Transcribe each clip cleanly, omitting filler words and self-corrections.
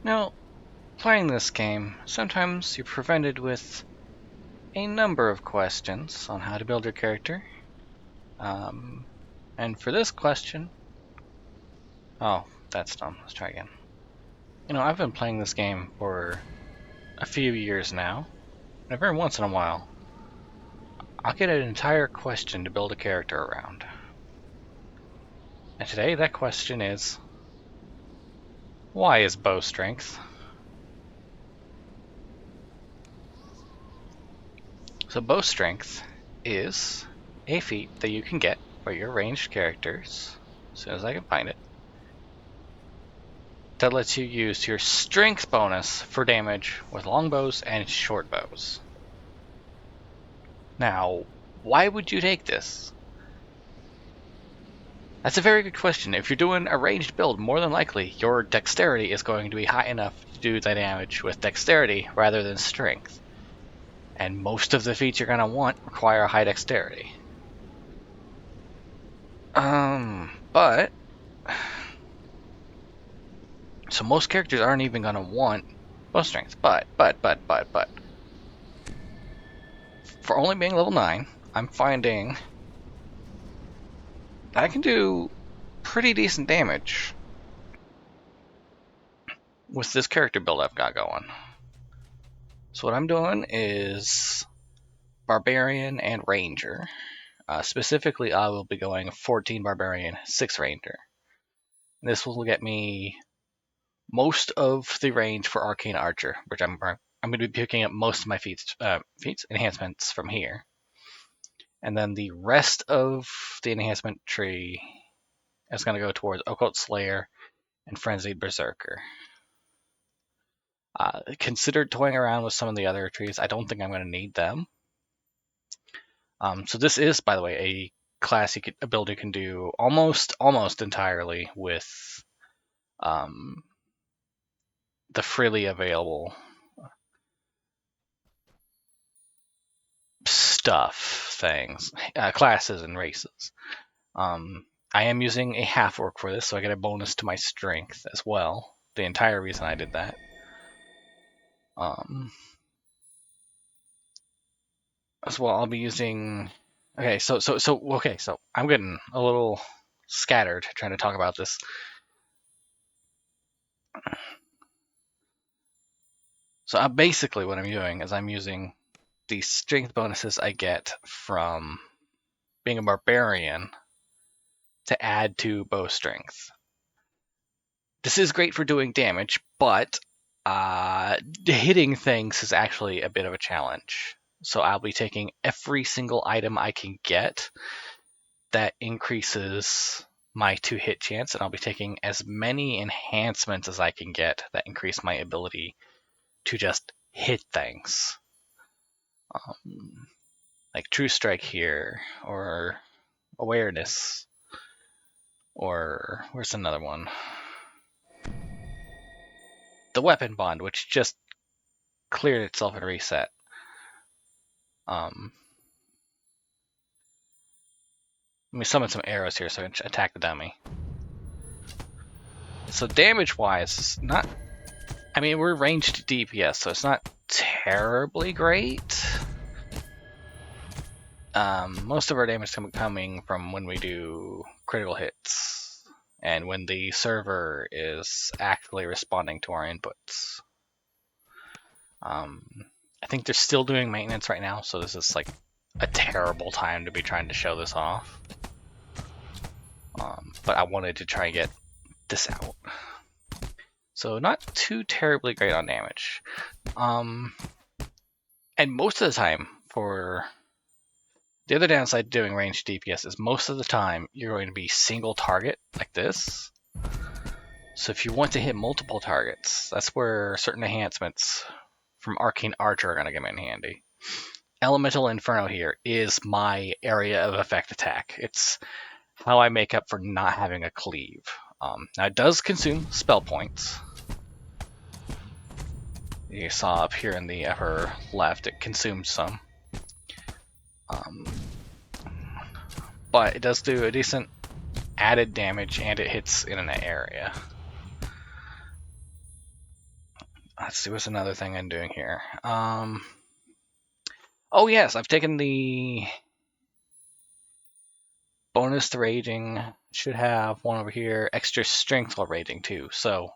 Now, playing this game, sometimes you're presented with a number of questions on how to build your character. And for this question... Oh, that's dumb. Let's try again. I've been playing this game for a few years now, and every once in a while, I'll get an entire question to build a character around. And today, that question is, why is bow strength? So bow strength is a feat that you can get for your ranged characters, as soon as I can find it, that lets you use your strength bonus for damage with longbows and short bows. Now, why would you take this? That's a very good question. If you're doing a ranged build, more than likely your dexterity is going to be high enough to do the damage with dexterity rather than strength. And most of the feats you're going to want require high dexterity. But... So most characters aren't even going to want bow strength. But... For only being level 9, I'm finding I can do pretty decent damage with this character build I've got going. So what I'm doing is Barbarian and Ranger. Specifically, I will be going 14 Barbarian, 6 Ranger. This will get me most of the range for Arcane Archer, which I'm going to be picking up most of my feats enhancements from here. And then the rest of the enhancement tree is going to go towards Occult Slayer and Frenzied Berserker. Considered toying around with some of the other trees. I don't think I'm going to need them. So this is, by the way, a class ability you can do almost entirely with the freely available classes and races. I am using a half orc for this, so I get a bonus to my strength as well. The entire reason I did that. As well, I'll be using. Okay, so I'm getting a little scattered trying to talk about this. So basically what I'm doing is I'm using the strength bonuses I get from being a barbarian to add to bow strength. This is great for doing damage, but hitting things is actually a bit of a challenge. So I'll be taking every single item I can get that increases my 2-hit chance, and I'll be taking as many enhancements as I can get that increase my ability to just hit things. Like True Strike here, or Awareness, or where's another one? The Weapon Bond, which just cleared itself and reset. Let me summon some arrows here so I can attack the dummy. So damage-wise, it's not... I mean, we're ranged DPS, so it's not terribly great. Most of our damage is coming from when we do critical hits, and when the server is actively responding to our inputs. I think they're still doing maintenance right now, so this is like a terrible time to be trying to show this off. But I wanted to try and get this out. So not too terribly great on damage. And most of the time, for the other downside to doing ranged DPS is most of the time you're going to be single target like this. So if you want to hit multiple targets, that's where certain enhancements from Arcane Archer are going to come in handy. Elemental Inferno here is my area of effect attack. It's how I make up for not having a cleave. Now it does consume spell points. You saw up here in the upper left, it consumes some. But it does do a decent added damage, and it hits in an area. Let's see, what's another thing I'm doing here? Oh yes, I've taken the bonus to raging. Should have one over here. Extra strength while raging too. So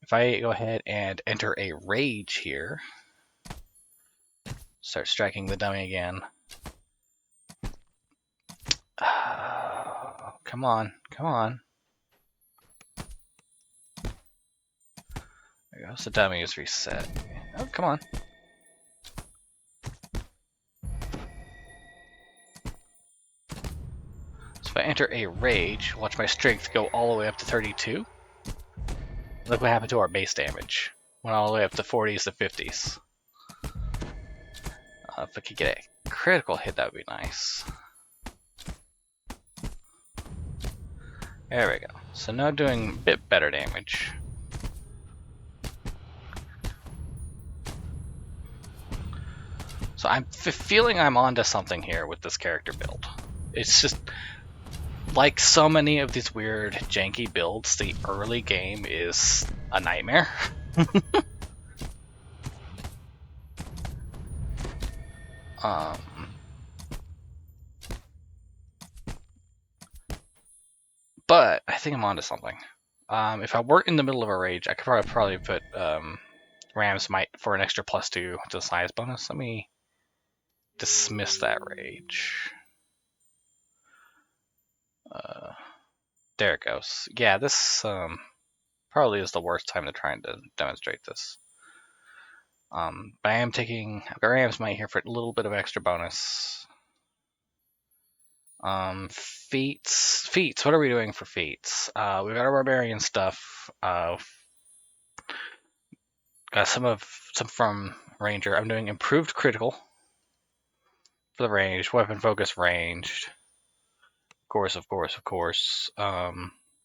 if I go ahead and enter a rage here, start striking the dummy again. Come on, come on. There we go. So dummy is reset. Oh, come on. So if I enter a rage, watch my strength go all the way up to 32. Look what happened to our base damage. Went all the way up to 40s to 50s. If I could get a critical hit, that would be nice. There we go. So now doing a bit better damage. So I'm feeling I'm onto something here with this character build. It's just like so many of these weird janky builds, the early game is a nightmare. But I think I'm onto something. If I weren't in the middle of a rage, I could probably put Ram's Might for an extra +2 to the size bonus. Let me dismiss that rage. There it goes. Yeah, this probably is the worst time to try and demonstrate this. But I am taking Ram's Might here for a little bit of extra bonus. Feats. What are we doing for feats? We've got our barbarian stuff. Got some from ranger. I'm doing improved critical for the range. Weapon focus ranged. Of course.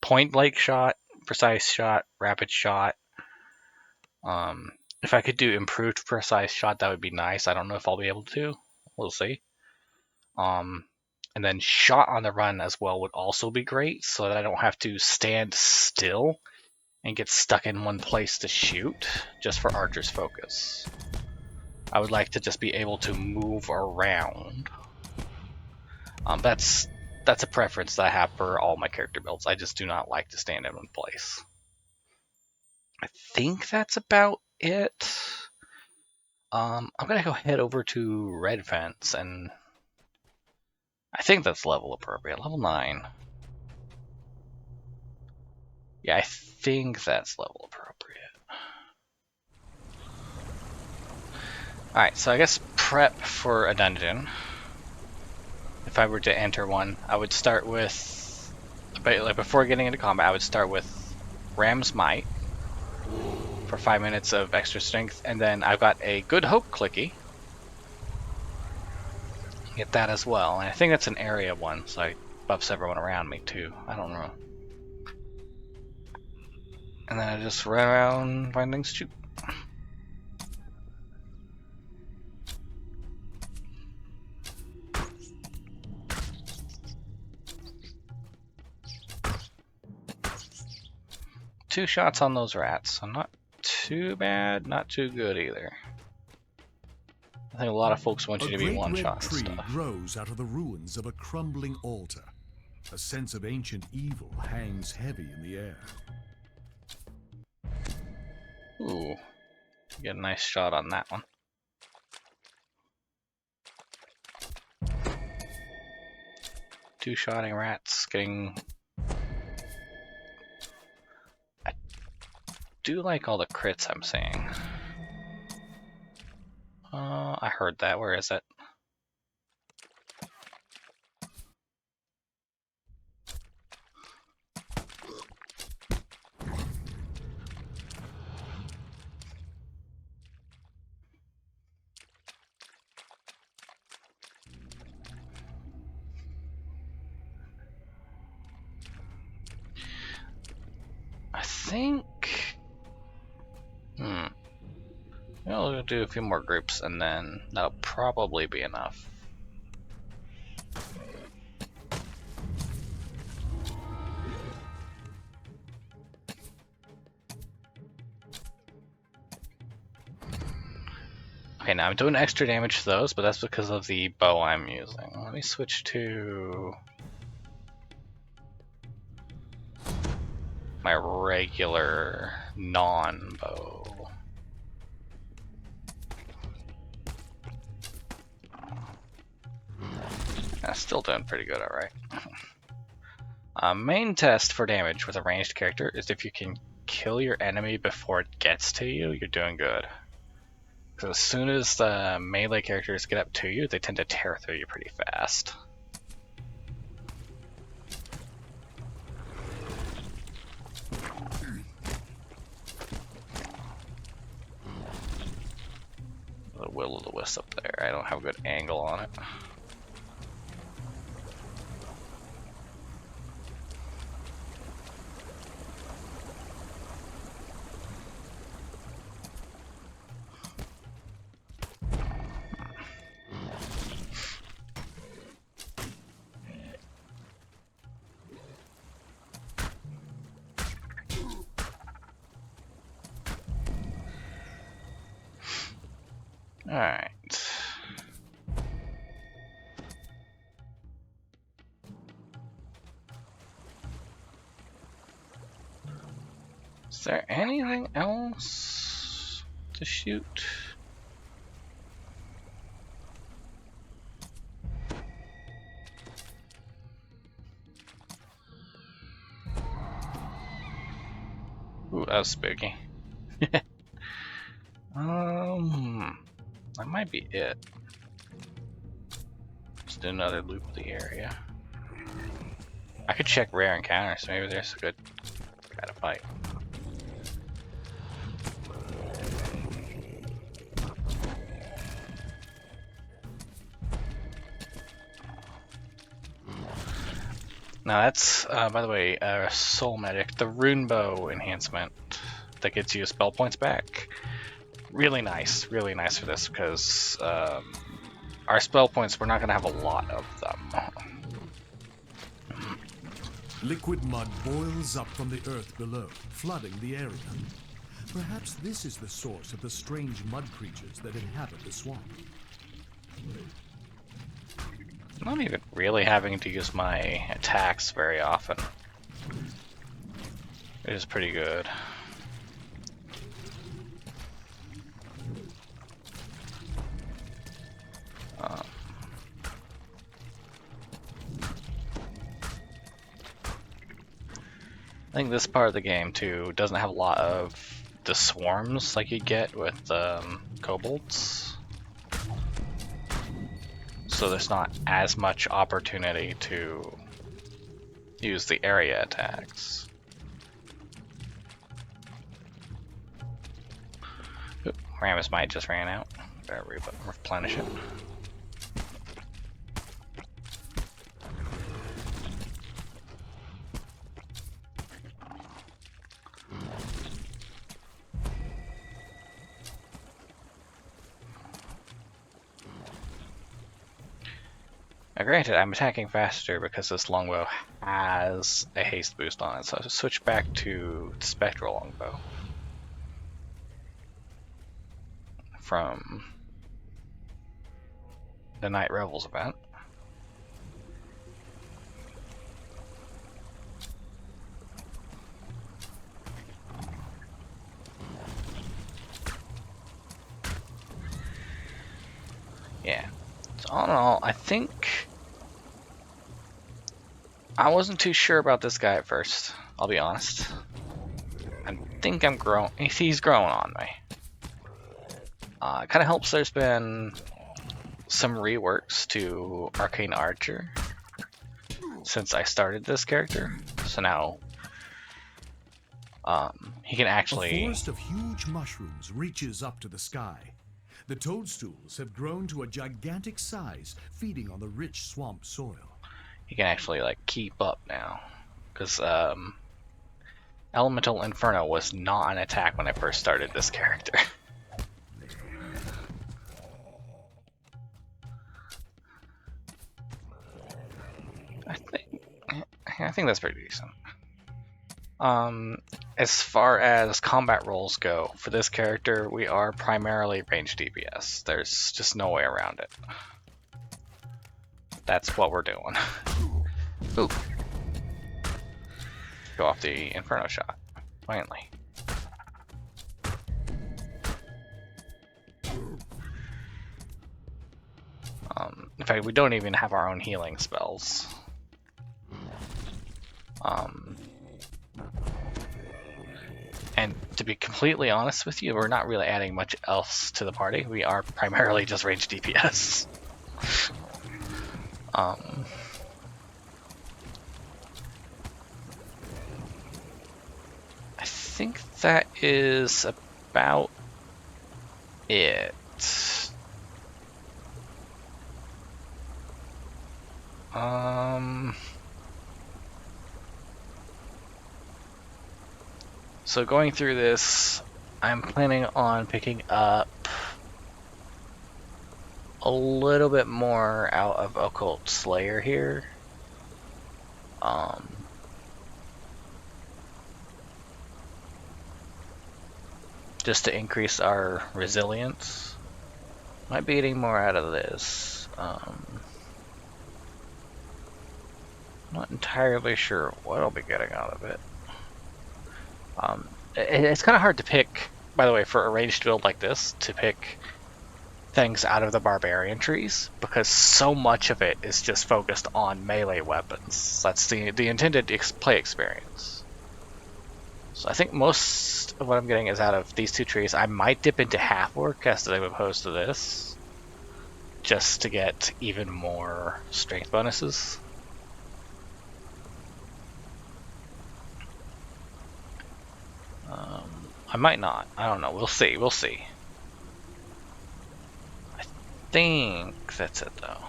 Point blank shot, precise shot, rapid shot. If I could do improved precise shot, that would be nice. I don't know if I'll be able to. We'll see. And then shot on the run as well would also be great, so that I don't have to stand still and get stuck in one place to shoot, just for archer's focus. I would like to just be able to move around. That's a preference that I have for all my character builds. I just do not like to stand in one place. I think that's about it. I'm gonna go head over to Red Fence, and I think that's level appropriate. Level 9. Yeah, I think that's level appropriate. Alright, so I guess prep for a dungeon. If I were to enter one, I would start with, like before getting into combat, I would start with Ram's Might for 5 minutes of extra strength, and then I've got a Good Hope clicky. Get that as well, and I think that's an area one, so it buffs everyone around me too. I don't know. And then I just run around, find things to shoot. Two shots on those rats, so not too bad, not too good either. I think a lot of folks want you to be one shot and stuff. A great red tree grows out of the ruins of a crumbling altar. A sense of ancient evil hangs heavy in the air. Ooh, get a nice shot on that one. Two-shotting rats, getting... I do like all the crits I'm seeing. I heard that. Where is it? I think... We'll do a few more groups and then that'll probably be enough. Okay, now I'm doing extra damage to those, but that's because of the bow I'm using. Let me switch to my regular non-bow. That's still doing pretty good, alright. Main test for damage with a ranged character is if you can kill your enemy before it gets to you, you're doing good. Because as soon as the melee characters get up to you, they tend to tear through you pretty fast. The will-o'-the-wisp up there. I don't have a good angle on it. Alright. Is there anything else to shoot? Ooh, that was spooky. That might be it. Just do another loop of the area. I could check rare encounters, maybe there's a good guy to fight. Now that's, by the way, Soul Medic, the Rune Bow enhancement that gets you spell points back. Really nice for this because our spell points, we're not going to have a lot of them. Liquid mud boils up from the earth below, flooding the area. Perhaps this is the source of the strange mud creatures that inhabit the swamp. I'm not even really having to use my attacks very often. It is pretty good. I think this part of the game too doesn't have a lot of the swarms like you get with kobolds, so there's not as much opportunity to use the area attacks. Oop, Rammus Might just ran out. Better replenish it. Now granted, I'm attacking faster because this longbow has a haste boost on it, so I'll switch back to Spectral Longbow from the Night Revels event. Yeah. So all in all, I think I wasn't too sure about this guy at first, I'll be honest. I think I'm growing, he's growing on me. It kind of helps there's been some reworks to Arcane Archer since I started this character. So now he can actually... A forest of huge mushrooms reaches up to the sky. The toadstools have grown to a gigantic size, feeding on the rich swamp soil. He can actually like keep up now, because Elemental Inferno was not an attack when I first started this character. I think that's pretty decent. as far as combat roles go, for this character, we are primarily ranged DPS. There's just no way around it. That's what we're doing. Ooh. Go off the Inferno shot. Finally. In fact, we don't even have our own healing spells. And to be completely honest with you, we're not really adding much else to the party. We are primarily just ranged DPS. I think that is about it. So going through this, I'm planning on picking up a little bit more out of Occult Slayer here. Just to increase our resilience. Might be getting more out of this. Not entirely sure what I'll be getting out of it. It's kind of hard to pick, by the way, for a ranged build like this, to pick things out of the barbarian trees, because so much of it is just focused on melee weapons. That's the intended play experience. So I think most of what I'm getting is out of these two trees. I might dip into half orc as opposed to this, just to get even more strength bonuses. I might not. I don't know. We'll see. We'll see. I think that's it, though.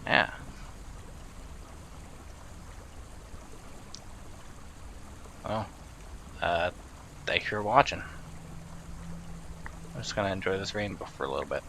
Yeah. Well, thank you for watching. I'm just gonna enjoy this rainbow for a little bit.